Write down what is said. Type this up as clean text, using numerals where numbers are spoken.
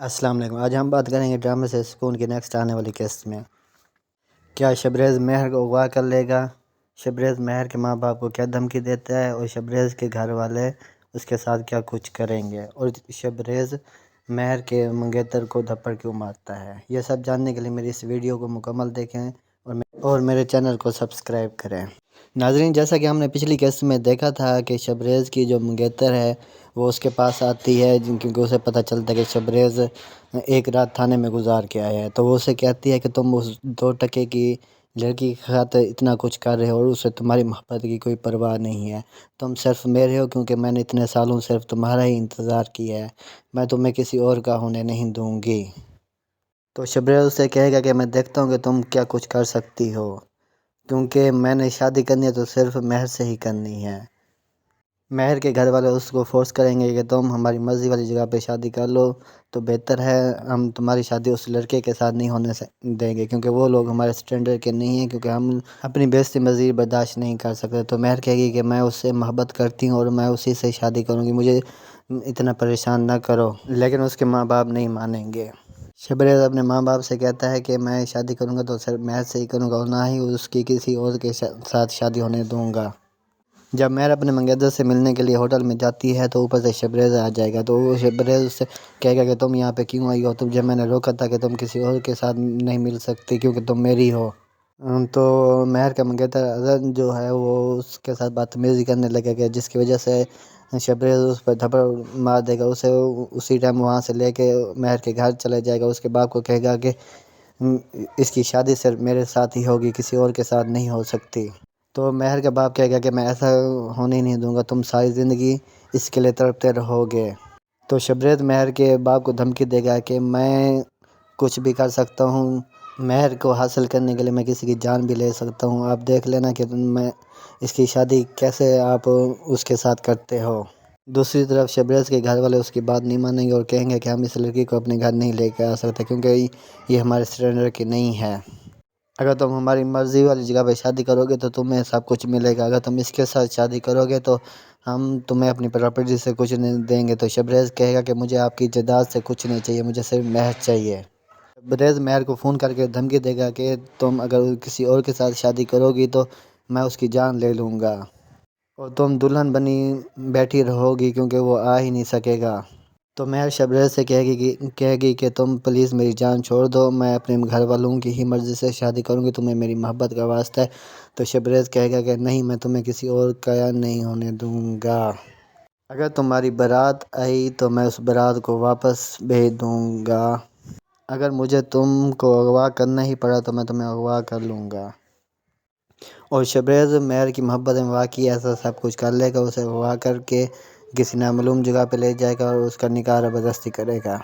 السلام علیکم۔ آج ہم بات کریں گے ڈرامے سے سکون کی نیکسٹ آنے والی قسط میں۔ کیا شبریز مہر کو اغوا کر لے گا؟ شبریز مہر کے ماں باپ کو کیا دھمکی دیتا ہے اور شبریز کے گھر والے اس کے ساتھ کیا کچھ کریں گے، اور شبریز مہر کے منگیتر کو دھپڑ کیوں مارتا ہے، یہ سب جاننے کے لیے میری اس ویڈیو کو مکمل دیکھیں اور میرے چینل کو سبسکرائب کریں۔ ناظرین، جیسا کہ ہم نے پچھلی قسط میں دیکھا تھا کہ شبریز کی جو منگیتر ہے وہ اس کے پاس آتی ہے، کیونکہ اسے پتہ چلتا ہے کہ شبریز ایک رات تھانے میں گزار کے آیا ہے، تو وہ اسے کہتی ہے کہ تم اس 2 ٹکے کی لڑکی کی خاطر اتنا کچھ کر رہے ہو اور اسے تمہاری محبت کی کوئی پرواہ نہیں ہے، تم صرف میرے ہو کیونکہ میں نے اتنے سالوں صرف تمہارا ہی انتظار کیا ہے، میں تمہیں کسی اور کا ہونے نہیں دوں گی۔ تو شبریز اسے کہے گا کہ میں دیکھتا ہوں کہ تم کیا کچھ کر سکتی ہو، کیونکہ میں نے شادی کرنی ہے تو صرف مہر سے ہی کرنی ہے۔ مہر کے گھر والے اس کو فورس کریں گے کہ تم ہماری مرضی والی جگہ پہ شادی کر لو تو بہتر ہے، ہم تمہاری شادی اس لڑکے کے ساتھ نہیں ہونے دیں گے کیونکہ وہ لوگ ہمارے سٹینڈرڈ کے نہیں ہیں، کیونکہ ہم اپنی بےعزتی مزید برداشت نہیں کر سکتے۔ تو مہر کہے گی کہ میں اس سے محبت کرتی ہوں اور میں اسی سے شادی کروں گی، مجھے اتنا پریشان نہ کرو، لیکن اس کے ماں باپ نہیں مانیں گے۔ شبریز اپنے ماں باپ سے کہتا ہے کہ میں شادی کروں گا تو صرف مہر سے ہی کروں گا اور نہ ہی اس کی کسی اور کے ساتھ شادی ہونے دوں گا۔ جب مہر اپنے منگیتر سے ملنے کے لیے ہوٹل میں جاتی ہے تو اوپر سے شبریز آ جائے گا، تو وہ شبریز اس سے کہے گا کہ تم یہاں پہ کیوں آئی ہو، تم جب میں نے روکا تھا کہ تم کسی اور کے ساتھ نہیں مل سکتی کیونکہ تم میری ہو۔ تو مہر کا منگیتر اذن جو ہے وہ اس کے ساتھ بدتمیزی کرنے لگے گا، جس کی وجہ سے شبریز اس پر دھپڑ مار دے گا، اسے اسی ٹائم وہاں سے لے کے مہر کے گھر چلے جائے گا۔ اس کے باپ کو کہے گا کہ اس کی شادی صرف میرے ساتھ ہی ہوگی، کسی اور کے ساتھ نہیں ہو سکتی۔ تو مہر کا باپ کہے گا کہ میں ایسا ہونے ہی نہیں دوں گا، تم ساری زندگی اس کے لیے تڑپتے رہو گے۔ تو شبریز مہر کے باپ کو دھمکی دے گا کہ میں کچھ بھی کر سکتا ہوں، مہر کو حاصل کرنے کے لیے میں کسی کی جان بھی لے سکتا ہوں، آپ دیکھ لینا کہ میں اس کی شادی کیسے آپ اس کے ساتھ کرتے ہو۔ دوسری طرف شبریز کے گھر والے اس کی بات نہیں مانیں گے اور کہیں گے کہ ہم اس لڑکی کو اپنے گھر نہیں لے کے آ سکتے کیونکہ یہ ہمارے سٹینڈرڈ کی نہیں ہے، اگر تم ہماری مرضی والی جگہ پہ شادی کرو گے تو تمہیں سب کچھ ملے گا، اگر تم اس کے ساتھ شادی کرو گے تو ہم تمہیں اپنی پراپرٹی سے کچھ نہیں دیں گے۔ تو شبریز کہے گا کہ مجھے آپ کی جائیداد سے کچھ نہیں چاہیے، مجھے صرف مہر چاہیے۔ شبریز مہر کو فون کر کے دھمکی دے گا کہ تم اگر کسی اور کے ساتھ شادی کرو گی تو میں اس کی جان لے لوں گا اور تم دلہن بنی بیٹھی رہو گی کیونکہ وہ آ ہی نہیں سکے گا۔ تو مہر شبریز سے کہے گی کہ تم پلیز میری جان چھوڑ دو، میں اپنے گھر والوں کی ہی مرضی سے شادی کروں گی، تمہیں میری محبت کا واسطہ ہے۔ تو شبریز کہے گا کہ نہیں، میں تمہیں کسی اور کا نہیں ہونے دوں گا، اگر تمہاری بارات آئی تو میں اس بارات کو واپس بھیج دوں گا، اگر مجھے تم کو اغوا کرنا ہی پڑا تو میں تمہیں اغوا کر لوں گا۔ اور شبریز مہر کی محبت میں واقعی ایسا سب کچھ کر لے گا، اسے اغوا کر کے کسی نامعلوم جگہ پہ لے جائے گا اور اس کا نکاح زبردستی کرے گا۔